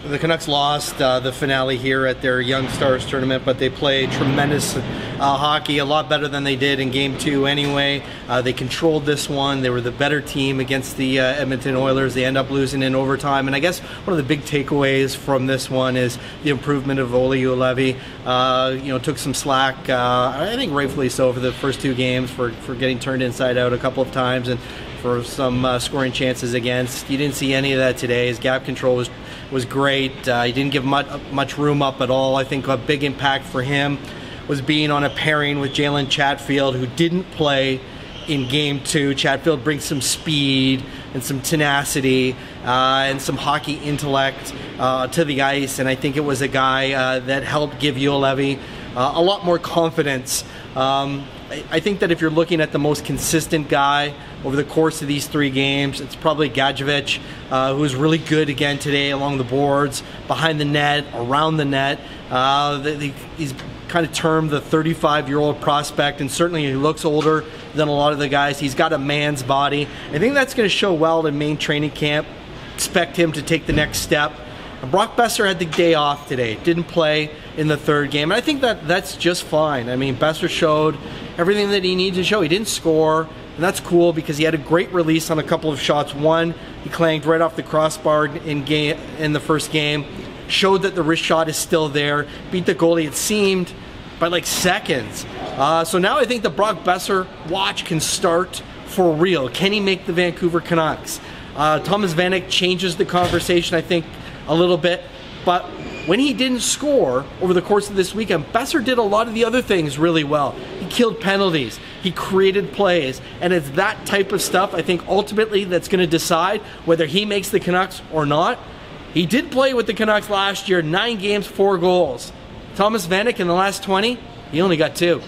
The Canucks lost the finale here at their Young Stars tournament, but they played tremendous hockey, a lot better than they did in Game 2 anyway. They controlled this one. They were the better team against the Edmonton Oilers. They end up losing in overtime. And I guess one of the big takeaways from this one is the improvement of Canuck Juolevi. Took some slack, I think rightfully so, for the first 2 games for getting turned inside out a couple of times and for some scoring chances against. You didn't see any of that today. His gap control was great. He didn't give much room up at all. I think a big impact for him was being on a pairing with Jalen Chatfield, who didn't play in Game 2. Chatfield brings some speed and some tenacity and some hockey intellect to the ice, and I think it was a guy that helped give Juolevi a lot more confidence. I think that if you're looking at the most consistent guy over the course of these 3 games, it's probably Gadjevich, who was really good again today along the boards, behind the net, around the net. He's kind of termed the 35-year-old prospect, and certainly he looks older than a lot of the guys. He's got a man's body. I think that's going to show well in main training camp. Expect him to take the next step. Brock Boeser had the day off today, didn't play in the 3rd game, and I think that's just fine. I mean, Boeser showed everything that he needed to show. He didn't score, and that's cool because he had a great release on a couple of shots. One, he clanged right off the crossbar in the first game, showed that the wrist shot is still there, beat the goalie, it seemed, by like seconds. So now I think the Brock Boeser watch can start for real. Can he make the Vancouver Canucks? Thomas Vanek changes the conversation, I think, a little bit, but when he didn't score over the course of this weekend, Boeser did a lot of the other things really well. He killed penalties, he created plays, and it's that type of stuff, I think, ultimately that's going to decide whether he makes the Canucks or not. He did play with the Canucks last year, 9 games, 4 goals. Thomas Vanek in the last 20, he only got 2.